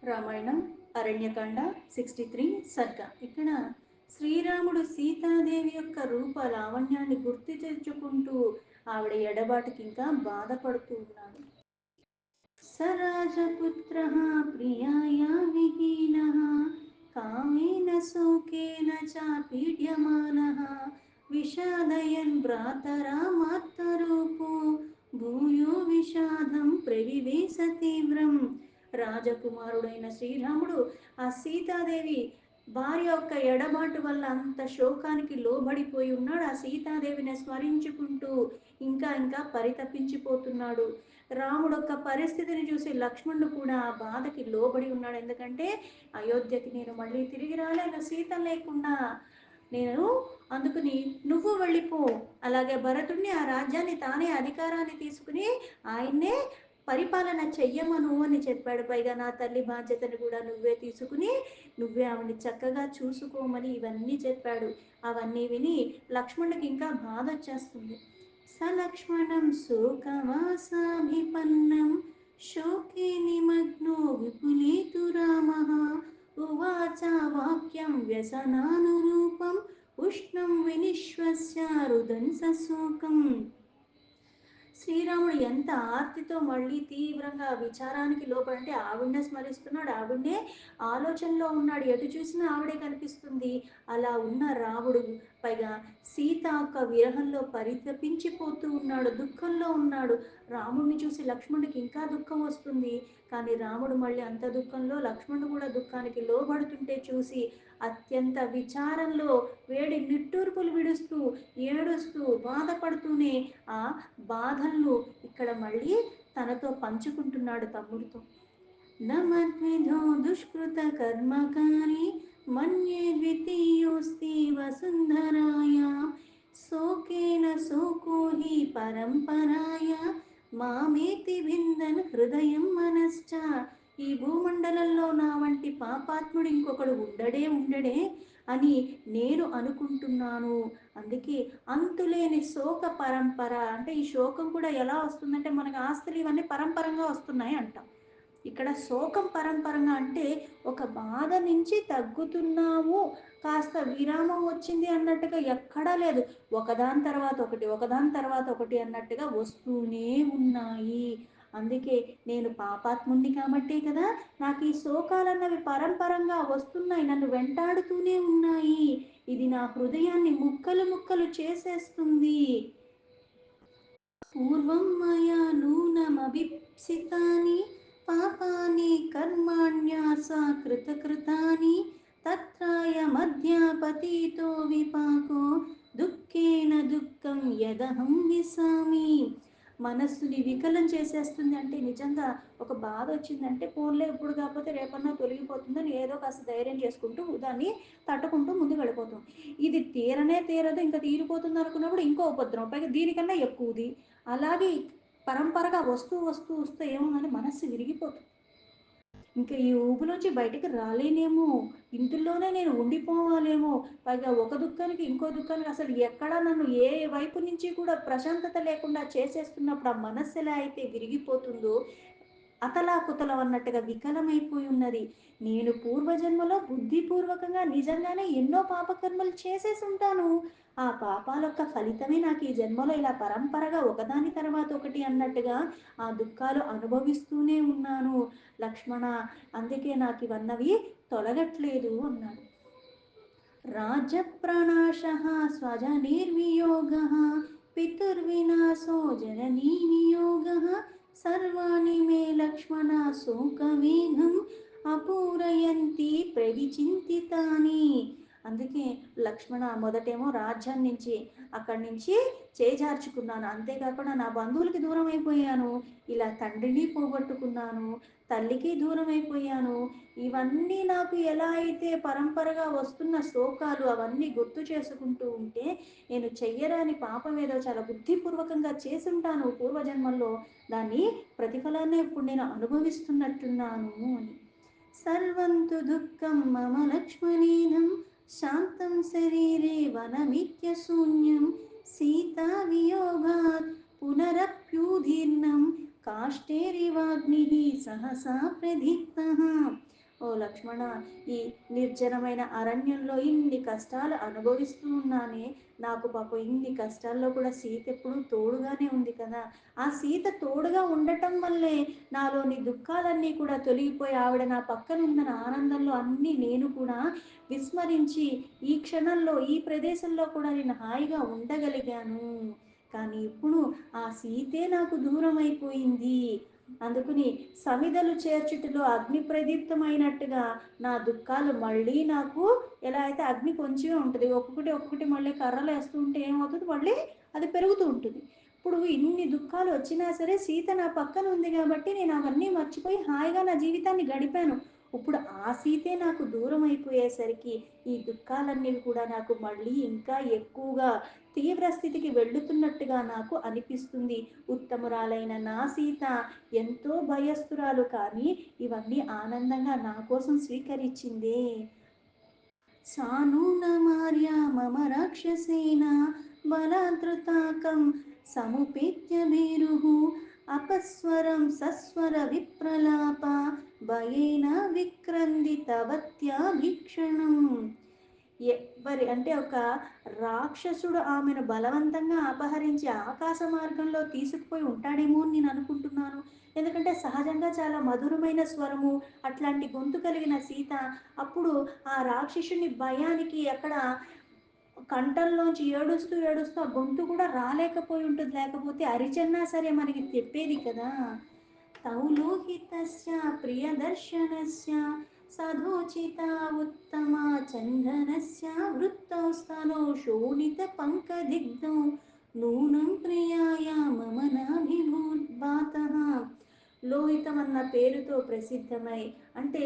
రామాయణం అరణ్యకాండ 63 సర్గ. ఇక్కడ శ్రీరాముడు సీతాదేవి యొక్క రూప లావణ్యాన్ని గుర్తు తెచ్చుకుంటూ ఆవిడ ఎడబాటుకి ఇంకా బాధపడుతూ ఉన్నాడు. సరాజపుత్ర ప్రియాయా విహీన కామేన శోకేన చ పీడ్యమానః విషాదయన్ భ్రాతరామార్తరూపో భూయో విషాదం ప్రవివేశ తీవ్రం. రాజకుమారుడైన శ్రీరాముడు ఆ సీతాదేవి భార్య యొక్క ఎడబాటు వల్ల అంత శోకానికి లోబడిపోయి ఉన్నాడు. ఆ సీతాదేవిని స్మరించుకుంటూ ఇంకా ఇంకా పరితపించిపోతున్నాడు. రాముడు యొక్క పరిస్థితిని చూసి లక్ష్మణుడు కూడా ఆ బాధకి లోబడి ఉన్నాడు. ఎందుకంటే అయోధ్యకి నేను మళ్ళీ తిరిగి రాలేను సీత లేకుండా, నేను అందుకుని నువ్వు వెళ్ళిపో, అలాగే భరతుడిని ఆ రాజ్యాన్ని తానే అధికారాన్ని తీసుకుని ఆయన్నే పరిపాలన చెయ్యమను అని చెప్పాడు. పైగా నా తల్లి బాధ్యతను కూడా నువ్వే తీసుకుని నువ్వే ఆవిడ్ని చక్కగా చూసుకోమని ఇవన్నీ చెప్పాడు. అవన్నీ విని లక్ష్మణుడికి ఇంకా బాధ వచ్చేస్తుంది. సలక్ష్మణం శోకవాసాభిపన్నం శోకే నిమగ్నో విపులేతు రామః ఉవాచ వాక్యం వ్యసనానురూపం ఉష్ణం వినిశ్వస్య రుదన్ సశోకం. శ్రీరాముడు ఎంత ఆర్తితో మళ్ళీ తీవ్రంగా విచారానికి లోపడంటే ఆవిడనే స్మరిస్తున్నాడు, ఆవిడనే ఆలోచనలో ఉన్నాడు, ఎటు చూసినా ఆవిడే కనిపిస్తుంది. అలా ఉన్న రాముడు పైగా సీత యొక్క విరహంలో పరితపించిపోతూ ఉన్నాడు, దుఃఖంలో ఉన్నాడు. రాముడిని చూసి లక్ష్మణుడికి ఇంకా దుఃఖం వస్తుంది. కానీ రాముడు మళ్ళీ అంత దుఃఖంలో లక్ష్మణుడు కూడా దుఃఖానికి లోబడుతుంటే చూసి అత్యంత విచారంలో వేడి నిట్టూర్పులు విడుస్తూ ఏడుస్తూ బాధపడుతూనే ఆ బాధలను ఇక్కడ మళ్ళీ తనతో పంచుకుంటున్నాడు తమ్ముడితో. నమద్విధో దుష్కృత కర్మకారి మన్యే ద్వితీయోస్తి వసుంధరాయ శోకేన శోకో హి పరంపరాయ మామేతి భిందన్ హృదయం మనశ్చ. ఈ భూమండలంలో నా వంటి పాపాత్ముడు ఇంకొకడు ఉండడే అని నేను అనుకుంటున్నాను. అందుకే అంతులేని శోక పరంపర అంటే ఈ శోకం కూడా ఎలా వస్తుందంటే మనకు ఆస్తులు ఇవన్నీ పరంపరంగా వస్తున్నాయి అంటాం. ఇక్కడ శోకం పరంపరంగా అంటే ఒక బాధ నుంచి తగ్గుతున్నాము, కాస్త విరామం వచ్చింది అన్నట్టుగా ఎక్కడా లేదు. ఒకదాని తర్వాత ఒకటి ఒకదాని తర్వాత ఒకటి అన్నట్టుగా వస్తూనే ఉన్నాయి. అందుకే నేను పాపాత్ముణ్ణి కాబట్టే కదా నాకు ఈ శోకాలన్నవి పరంపరంగా వస్తున్నాయి, నన్ను వెంటాడుతూనే ఉన్నాయి. ఇది నా హృదయాన్ని ముక్కలు ముక్కలు చేసేస్తుంది. పూర్వం మయా నూనమభిప్సితాని పాపాని కర్మాణ్యాస కృతకృతాని తత్రాయమధ్యాపతితో విపాకో దుఃఖేన దుఃఖం యదహం విసామి. మనస్సుని వికలం చేసేస్తుంది. అంటే నిజంగా ఒక బాధ వచ్చిందంటే పోన్లే ఇప్పుడు కాకపోతే రేపన్నా తొలగిపోతుందని ఏదో కాస్త ధైర్యం చేసుకుంటూ దాన్ని తట్టుకుంటూ ముందుకు వెళ్ళిపోతాం. ఇది తీరనే తీరదు, ఇంకా తీరిపోతుంది అనుకున్నప్పుడు ఇంకో ఉపద్రవం, పైగా దీనికన్నా ఎక్కువది. అలాగే పరంపరగా వస్తూ వస్తూ వస్తూ ఏమోనని మనస్సు విరిగిపోతుంది. ఇంకా ఈ ఊబులోంచి బయటికి రాలేనేమో, ఇంటిలోనే నేను ఉండిపోవాలేమో, పైగా ఒక దుఃఖానికి ఇంకో దుఃఖానికి అసలు ఎక్కడా నన్ను ఏ వైపు నుంచి కూడా ప్రశాంతత లేకుండా చేసేస్తున్నప్పుడు ఆ మనస్సు ఎలా అయితే విరిగిపోతుందో అతలాకుతలం అన్నట్టుగా వికలమైపోయి ఉన్నది. నేను పూర్వజన్మలో బుద్ధిపూర్వకంగా నిజంగానే ఎన్నో పాపకర్మలు చేసేసి ఉంటాను. ఆ పాపాల యొక్క ఫలితమే నాకు ఈ జన్మలో ఇలా పరంపరగా ఒకదాని తర్వాత ఒకటి అన్నట్టుగా ఆ దుఃఖాలు అనుభవిస్తూనే ఉన్నాను లక్ష్మణ. అందుకే నాకు ఇవన్నవి తొలగట్లేదు అన్నాడు. రాజ్యప్రణాశః స్వజనైర్వియోగః పితుర్వినాశో జననీ వియోగః సర్వాణి మే లక్ష్మణ శోకవేగం అపూరయంతి ప్రవిచింతితాని. అందుకే లక్ష్మణ మొదటేమో రాజ్యం నుంచి అక్కడి నుంచి చేజార్చుకున్నాను, అంతేకాకుండా నా బంధువులకి దూరం అయిపోయాను, ఇలా తండ్రిని పోగొట్టుకున్నాను, తల్లికి దూరం అయిపోయాను. ఇవన్నీ నాకు ఎలా అయితే పరంపరగా వస్తున్న శోకాలు అవన్నీ గుర్తు చేసుకుంటూ ఉంటే నేను చెయ్యరాని పాపం ఏదో చాలా బుద్ధిపూర్వకంగా చేసుంటాను పూర్వజన్మల్లో, దాన్ని ప్రతిఫలాన్ని ఇప్పుడు నేను అనుభవిస్తున్నట్టున్నాను అని. సర్వంతు దుఃఖం మమ లక్ష్మణీనం శాంతం శరీరే వనమిత్య శూన్యం సీతా వియోగాత్ పునరప్యూధీర్ణం కాష్టేరివాగ్ని సహసా ప్రదీప్తః. ఓ లక్ష్మణ, ఈ నిర్జనమైన అరణ్యంలో ఇన్ని కష్టాలు అనుభవిస్తూ ఉన్నానే, నాకు పాపం ఇన్ని కష్టాల్లో కూడా సీత ఎప్పుడూ తోడుగానే ఉంది కదా. ఆ సీత తోడుగా ఉండటం వల్లే నాలోని దుఃఖాలన్నీ కూడా తొలగిపోయి ఆవిడ నా పక్కన ఉందన్న ఆనందంలో అన్నీ నేను కూడా విస్మరించి ఈ క్షణంలో ఈ ప్రదేశంలో కూడా నేను హాయిగా ఉండగలిగాను. కానీ ఇప్పుడు ఆ సీతే నాకు దూరం అయిపోయింది. అందుకుని సమిధలు చేర్చుటలో అగ్ని ప్రదీప్తమైనట్టుగా నా దుఃఖాలు మళ్ళీ నాకు ఎలా అయితే అగ్ని కొంచెమే ఉంటుంది, ఒక్కొక్కటి ఒక్కొక్కటి మళ్ళీ కర్రలు వేస్తూ ఉంటే ఏమవుతుంది, మళ్ళీ అది పెరుగుతూ ఉంటుంది. ఇప్పుడు ఇన్ని దుఃఖాలు వచ్చినా సరే సీత నా పక్కన ఉంది కాబట్టి నేను అవన్నీ మర్చిపోయి హాయిగా నా జీవితాన్ని గడిపాను. ఇప్పుడు ఆ సీతే నాకు దూరం అయిపోయేసరికి ఈ దుఃఖాలన్నీ కూడా నాకు మళ్ళీ ఇంకా ఎక్కువగా తీవ్ర స్థితికి వెళ్ళుతున్నట్టుగా నాకు అనిపిస్తుంది. ఉత్తమురాలైన నా సీత ఎంతో భయస్థురాలు, కానీ ఇవన్నీ ఆనందంగా నా కోసం స్వీకరించిందే. సానూనమార్య మమ రాక్షసేన బలాధృతాకం సముపేత్య భీరుః అపస్వరం సస్వర విప్రలాప భయేన విక్రందితవత్యా భీక్షణం. ఎవరి అంటే ఒక రాక్షసుడు ఆమెను బలవంతంగా అపహరించి ఆకాశ మార్గంలో తీసుకుపోయి ఉంటాడేమో అని నేను అనుకుంటున్నాను. ఎందుకంటే సహజంగా చాలా మధురమైన స్వరము, అట్లాంటి గొంతు కలిగిన సీత అప్పుడు ఆ రాక్షసుని భయానికి అక్కడ కంఠంలోంచి ఏడుస్తూ ఏడుస్తూ ఆ గొంతు కూడా రాలేకపోయి ఉంటుంది, లేకపోతే అరిచన్నా సరే మనకి చెప్పేది కదా. తౌలోహితస్య ప్రియదర్శనస్య సదోచిత ఉత్తమ చందనస్య వృత్తౌ స్తనౌ శోణిత పంకదిగ్ధౌ నూనం ప్రియాయ మమ నాభిభూద్భాతః. లోహితం అన్న పేరుతో ప్రసిద్ధమై, అంటే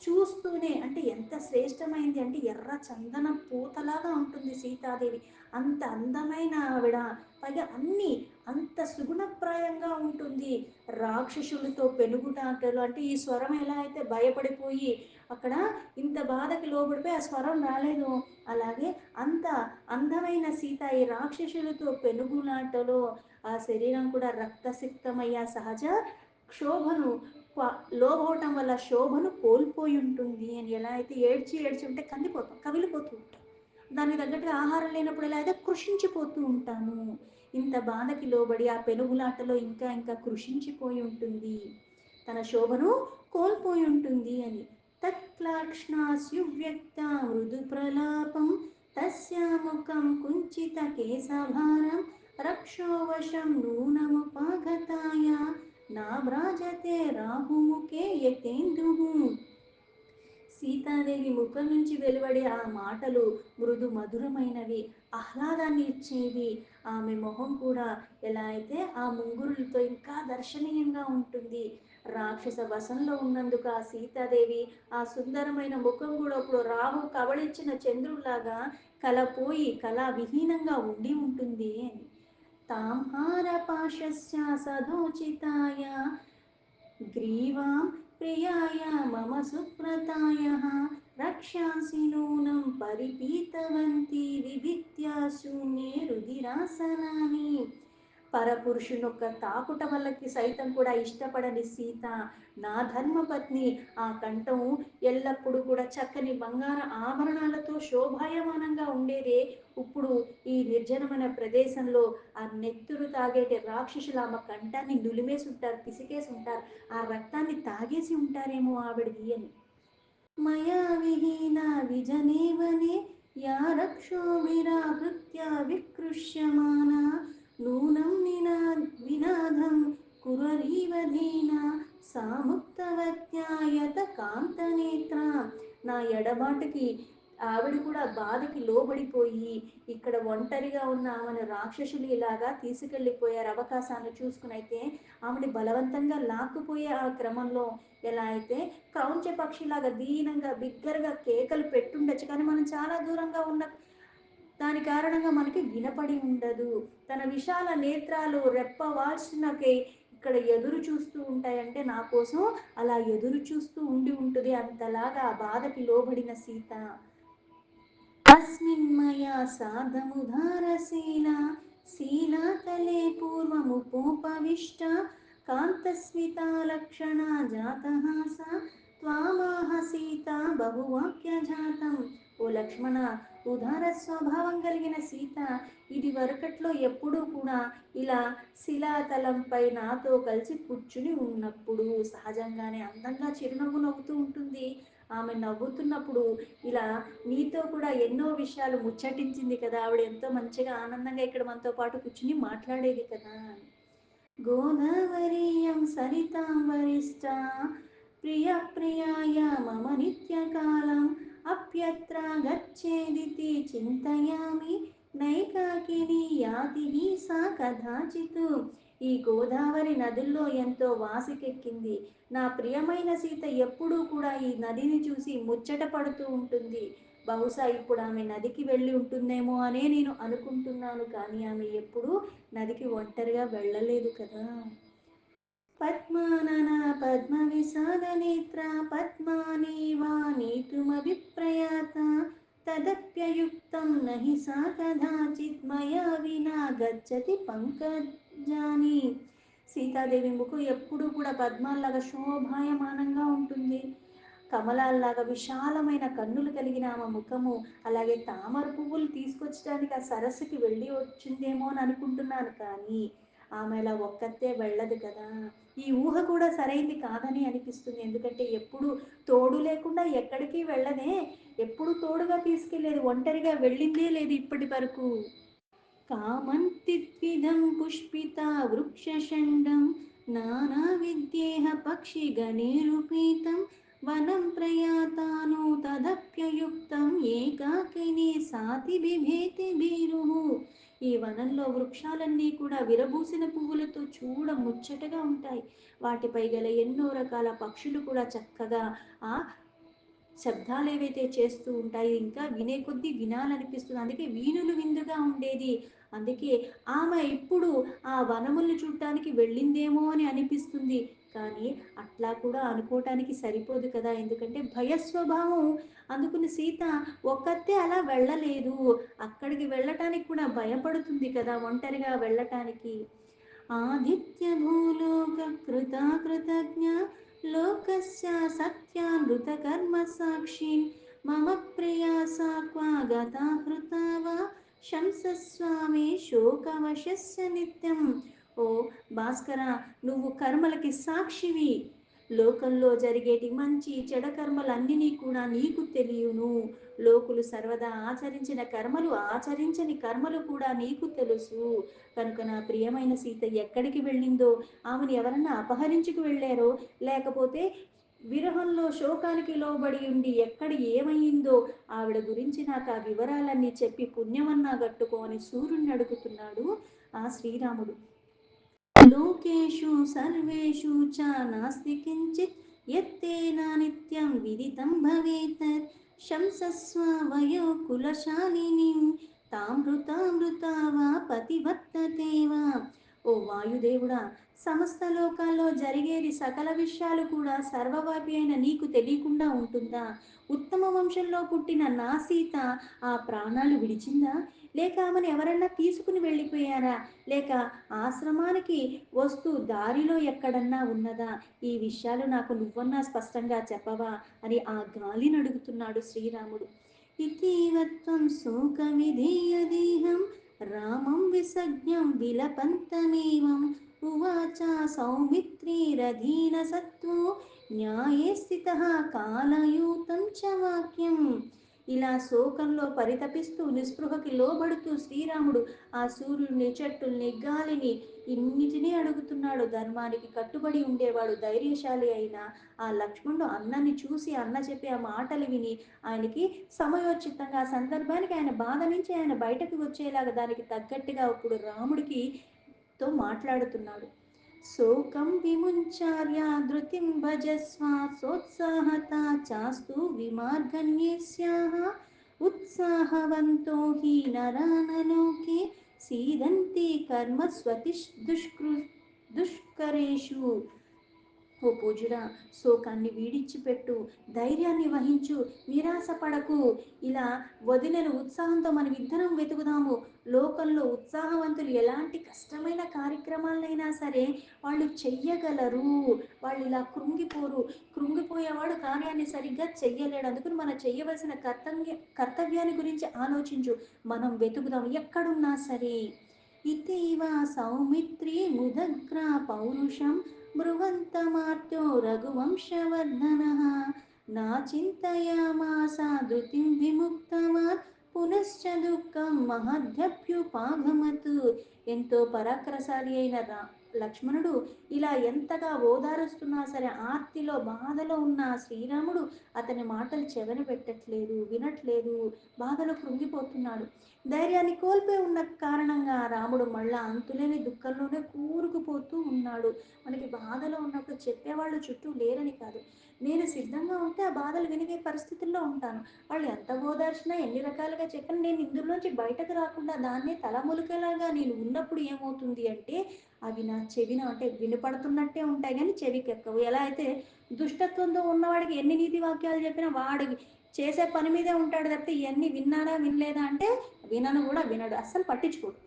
చూస్తూనే అంటే ఎంత శ్రేష్టమైంది అంటే ఎర్ర చందన పూతలాగా ఉంటుంది సీతాదేవి. అంత అందమైన ఆవిడ, పైగా అన్ని అంత సుగుణప్రాయంగా ఉంటుంది. రాక్షసులతో పెనుగుటాటలు అంటే ఈ స్వరం ఎలా అయితే భయపడిపోయి అక్కడ ఇంత బాధకి లోబడిపోయి ఆ స్వరం రాలేదు, అలాగే అంత అందమైన సీత ఈ రాక్షసులతో పెనుగులాటలో ఆ శరీరం కూడా రక్తసిక్తమయ్యే సహజ క్షోభను లోబవటం వల్ల శోభను కోల్పోయి ఉంటుంది అని. ఎలా అయితే ఏడ్చి ఏడ్చి ఉంటే కందిపోతాం, కవిలిపోతూ ఉంటాం, దానికి తగ్గట్టుగా ఆహారం లేనప్పుడు ఎలా అయితే కృషించిపోతూ ఉంటాము, ఇంత బాధకి లోబడి ఆ పెనుగులాటలో ఇంకా ఇంకా కృషించిపోయి ఉంటుంది, తన శోభను కోల్పోయి ఉంటుంది అని. తత్క్లాక్ష్ణాస్యువ్యక్త మృదు ప్రలాపం తస్యాముఖం కుంచిత కేశభారం రక్షోవశం నూనముపాగతాయ నాభ్రాజతే రాహుముఖే యతేందుః. సీతాదేవి ముఖం నుంచి వెలువడే ఆ మాటలు మృదు మధురమైనవి, ఆహ్లాదాన్ని ఇచ్చేవి. ఆమె మొహం కూడా ఎలా అయితే ఆ ముంగురులతో ఇంకా దర్శనీయంగా ఉంటుంది. రాక్షస వశంలో ఉన్నందుకు ఆ సీతాదేవి ఆ సుందరమైన ముఖం కూడా ఇప్పుడు రాహు కవళించిన చంద్రుల్లాగా కలపోయి కళా విహీనంగా ఉండి ఉంటుంది అని. తాంహార పాశస్య సదోచితాయ గ్రీవాం ప్రియాయ మమ సుప్రతాయః రక్షాంసి నూనం పరిపీతవంతి విభిత్య శూన్యే రుధిరాసనాని. పరపురుషునొక్క తాకుట వల్లకి సైతం కూడా ఇష్టపడని సీత, నా ధర్మపత్ని, ఆ కంఠం ఎల్లప్పుడూ కూడా చక్కని బంగార ఆభరణాలతో శోభాయమానంగా ఉండేదే, ఇప్పుడు ఈ నిర్జనమైన ప్రదేశంలో ఆ నెత్తురు తాగేటి రాక్షసులు ఆమె కంఠాన్ని నులిమేసి ఉంటారు, పిసికేసి ఉంటారు, ఆ రక్తాన్ని తాగేసి ఉంటారేమో ఆవిడది అని. మయా విహీన విజనే వనే యా రక్షో విరాహృత్య వికృష్యమానా నూనం వినాదం కురరీవధీన సాముక్తవత్యాయత కాంతనేత్ర. నా ఎడబాటుకి ఆవిడ కూడా బాధకి లోబడిపోయి ఇక్కడ ఒంటరిగా ఉన్న ఆమెను రాక్షసులు ఇలాగా తీసుకెళ్ళిపోయారు అవకాశాన్ని చూసుకుని. అయితే ఆమెని బలవంతంగా లాక్కుపోయే ఆ క్రమంలో ఎలా అయితే క్రౌంచ పక్షిలాగా దీనంగా బిగ్గరగా కేకలు పెట్టుండొచ్చు, కానీ మనం చాలా దూరంగా ఉన్న దాని కారణంగా మనకి వినపడి ఉండదు. తన విశాల నేత్రాలు రెప్పవాల్సినకై ఇక్కడ ఎదురు చూస్తూ ఉంటాయంటే నా కోసం అలా ఎదురు చూస్తూ ఉండి ఉంటుంది, అంతలాగా ఆ బాధకి లోబడిన సీత. తస్మిన్మయా సాధముదారశీల శీలాతలే పూర్వముపోపవిష్ట కాంతస్మితాలక్షణా జాతహాస త్వామాహ బహువాక్యజాతం. ఓ లక్ష్మణ, ఉదార స్వభావం కలిగిన సీత ఇది వరకట్లో ఎప్పుడూ కూడా ఇలా శిలాతలంపై నాతో కలిసి కూర్చుని ఉన్నప్పుడు సహజంగానే అందంగా చిరునవ్వు నవ్వుతూ ఉంటుంది. ఆమె నవ్వుతున్నప్పుడు ఇలా నీతో కూడా ఎన్నో విషయాలు ముచ్చటించింది కదా, ఆవిడ ఎంతో మంచిగా ఆనందంగా ఇక్కడ మనతో పాటు కూర్చుని మాట్లాడేది కదా. గోదావరీయం సరితాం వరిష్టా ప్రియ ప్రియాయ మమ నిత్యకాలం అప్యత్ర గచ్చేదితి చింతయామి నైకాకిని యాతి సా కదాచిత్. ఈ గోదావరి నదుల్లో ఎంతో వాసికెక్కింది. నా ప్రియమైన సీత ఎప్పుడూ కూడా ఈ నదిని చూసి ముచ్చట పడుతూ ఉంటుంది. బహుశా ఇప్పుడు ఆమె నదికి వెళ్ళి ఉంటుందేమో అనే నేను అనుకుంటున్నాను, కానీ ఆమె ఎప్పుడూ నదికి ఒంటరిగా వెళ్ళలేదు కదా. పద్మానన పద్మవిశాలనేత్ర పద్మానేవ నేతుమభిప్రయాత తదప్యయుక్తం నహి సా కదాచిత్ మయా వినా గచ్చతి పంకజాని. సీతాదేవి ముఖం ఎప్పుడూ కూడా పద్మాల్లాగా శోభాయమానంగా ఉంటుంది. కమలాల్లాగా విశాలమైన కన్నులు కలిగిన ఆమె ముఖము, అలాగే తామర పువ్వులు తీసుకొచ్చడానికి ఆ సరస్సుకి వెళ్ళి వచ్చిందేమో అని అనుకుంటున్నాను, కానీ ఆమె అలా ఒక్కతే వెళ్ళదు కదా. ఈ ఊహ కూడా సరైంది కాదని అనిపిస్తుంది. ఎందుకంటే ఎప్పుడు తోడు లేకుండా ఎక్కడికి వెళ్ళదే, ఎప్పుడు తోడుగా తీసుకెళ్లేదు, ఒంటరిగా వెళ్ళిందే లేదు ఇప్పటి వరకు. కామంతిద్విధం పుష్పితా వృక్షషండం నానావిద్యేహ పక్షిగణైరుపీతం వనం ప్రయాతాను తదప్యయుక్తం ఏకాకిని సాతి బిభేతి భీరుః. ఈ వనంలో వృక్షాలన్నీ కూడా విరబూసిన పువ్వులతో చూడ ముచ్చటగా ఉంటాయి. వాటిపై గల ఎన్నో రకాల పక్షులు కూడా చక్కగా ఆ శబ్దాలు ఏవైతే చేస్తూ ఉంటాయి, ఇంకా వినే కొద్దీ వినాలనిపిస్తుంది. అందుకే వీణులు విందుగా ఉండేది. అందుకే ఆమె ఇప్పుడు ఆ వనములను చూడటానికి వెళ్ళిందేమో అని అనిపిస్తుంది, కానీ అట్లా కూడా అనుకోవటానికి సరిపోదు కదా. ఎందుకంటే భయస్వభావం అందుకుని సీత ఒక్కతే అలా వెళ్ళలేదు. అక్కడికి వెళ్ళటానికి కూడా భయపడుతుంది కదా, ఒంటరిగా వెళ్ళటానికి. ఆదిత్య భూలోక కృతజ్ఞ లోకస్య సత్యానృత కర్మ సాక్షి మమ ప్రియాసా క్వా గతా హృతా వా శంసస్వామి శోకవశస్య నిత్యం. ఓ భాస్కర, నువ్వు కర్మలకి సాక్షివి. లోకంలో జరిగేటి మంచి చెడ కర్మలన్నీ కూడా నీకు తెలియను. లోకులు సర్వదా ఆచరించిన కర్మలు, ఆచరించని కర్మలు కూడా నీకు తెలుసు. కనుక నా ప్రియమైన సీత ఎక్కడికి వెళ్ళిందో, ఆమెను ఎవరన్నా అపహరించుకు వెళ్ళారో, లేకపోతే విరహంలో శోకానికి లోబడి ఉండి ఎక్కడ ఏమయ్యిందో ఆవిడ గురించి నాకు ఆ వివరాలన్నీ చెప్పి పుణ్యమన్నా గట్టుకో అని సూర్యుని అడుగుతున్నాడు ఆ శ్రీరాముడు. లోకేషు సర్వేషు చ నాస్తి కించిత్ యత్తేన నిత్యం విదితం భవేత్ శంసస్వ వయో కులశాలినీం తామృతామృతా వా పతివర్తతే వా. ఓ వాయుదేవుడా, సమస్త లోకాల్లో జరిగేది సకల విషయాలు కూడా సర్వవ్యాపి అయిన నీకు తెలియకుండా ఉంటుందా? ఉత్తమ వంశంలో పుట్టిన నా సీత ఆ ప్రాణాలు విడిచిందా, లేక ఆమెను ఎవరన్నా తీసుకుని వెళ్ళిపోయారా, లేక ఆశ్రమానికి వస్తూ దారిలో ఎక్కడన్నా ఉన్నదా? ఈ విషయాలు నాకు నువ్వన్నా స్పష్టంగా చెప్పవా అని ఆ గాలిని అడుగుతున్నాడు శ్రీరాముడు. ఇతీవత్వం శోకవిధీయదేహం రామం విసజ్ఞం విలపంతమేవం ఉవాచ సౌమిత్రిరధీన సత్వో న్యాయే స్థితః కాలయూతం చ వాక్యం. ఇలా శోకంలో పరితపిస్తూ నిస్పృహకి లోబడుతూ శ్రీరాముడు ఆ సూర్యుడిని, చెట్టుల్ని, గాలిని ఇన్నిటినీ అడుగుతున్నాడు. ధర్మానికి కట్టుబడి ఉండేవాడు, ధైర్యశాలి అయిన ఆ లక్ష్మణుడు అన్నని చూసి, అన్న చెప్పే ఆ మాటలు విని ఆయనకి సమయోచితంగా ఆ సందర్భానికి ఆయన బాధ నుంచి ఆయన బయటకు వచ్చేలాగా దానికి తగ్గట్టుగా ఇప్పుడు రాముడికి తో మాట్లాడుతున్నాడు. శోకం విముంచార్య ధృతిం భజస్వ సోత్సాహత చాస్తు విమార్గన్యేస్యాః ఉత్సాహవంతో హి నరానలోకే సీదంతి కర్మ స్వతి దుష్కరేషు. ఓ పూజుడా, శోకాన్ని వీడిచ్చిపెట్టు, ధైర్యాన్ని వహించు, నిరాశ పడకు. ఇలా వదినను ఉత్సాహంతో మనం ఇద్దరం వెతుకుదాము. లోకంలో ఉత్సాహవంతులు ఎలాంటి కష్టమైన కార్యక్రమాలైనా సరే వాళ్ళు చెయ్యగలరు. వాళ్ళు ఇలా కృంగిపోరు. కృంగిపోయేవాడు కార్యాన్ని సరిగ్గా చెయ్యలేడు. అందుకని మనం చెయ్యవలసిన కర్తవ్యాన్ని గురించి ఆలోచించు. మనం వెతుకుదాం ఎక్కడున్నా సరే. ఇతీవ సౌమిత్రి ముదగ్ర పౌరుషం మృగంతమార్త్యో రఘువంశవర్ధనః నా చింతయామాస ధృతిం విముక్తవాన్ పునశ్చ దుఃఖం మహద్భ్యుపాగమత్. ఎంతో పరాక్రమశాలి అయిన లక్ష్మణుడు ఇలా ఎంతగా ఓదారుస్తున్నా సరే, ఆర్తిలో బాధలో ఉన్న శ్రీరాముడు అతని మాటలు చెవిన పెట్టట్లేదు, వినట్లేదు, బాధలో కృంగిపోతున్నాడు. ధైర్యాన్ని కోల్పోయి ఉన్న కారణంగా రాముడు మళ్ళా అంతులేని దుఃఖంలోనే కూరుకుపోతూ ఉన్నాడు. మనకి బాధలో ఉన్నప్పుడు చెప్పేవాళ్ళు చుట్టూ లేరని కాదు, నేను సిద్ధంగా ఉంటే ఆ బాధలు వినిగే పరిస్థితుల్లో ఉంటాను. వాళ్ళు ఎంత ఓదార్చినా ఎన్ని రకాలుగా చెప్పినా నేను ఇందులోంచి బయటకు రాకుండా దాన్నే తలములికేలాగా నేను ఉన్నప్పుడు ఏమవుతుంది అంటే, అవి నా చెవిన అంటే వినపడుతున్నట్టే ఉంటాయి కానీ చెవికెక్కవు. ఎలా అయితే దుష్టత్వంతో ఉన్నవాడికి ఎన్ని నీతి వాక్యాలు చెప్పినా వాడు చేసే పని మీదే ఉంటాడు తప్పితే ఇవన్నీ విన్నాడా వినలేదా అంటే వినను కూడా వినడు, అస్సలు పట్టించుకోడు.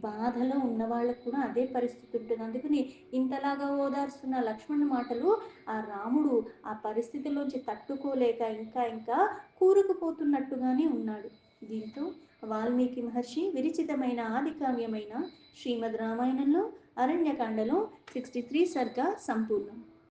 బాధలో ఉన్న వాళ్ళకు కూడా అదే పరిస్థితి ఉంటుంది. అందుకని ఇంతలాగా ఓదార్స్తున్న లక్ష్మణుని మాటలు ఆ రాముడు ఆ పరిస్థితిలోంచి తట్టుకోలేక ఇంకా ఇంకా కూరుకుపోతున్నట్టుగానే ఉన్నాడు. దీంతో వాల్మీకి మహర్షి విరచితమైన ఆది కావ్యమైన శ్రీమద్ రామాయణంలో అరణ్యకాండలో 63 సర్గా సంపూర్ణం.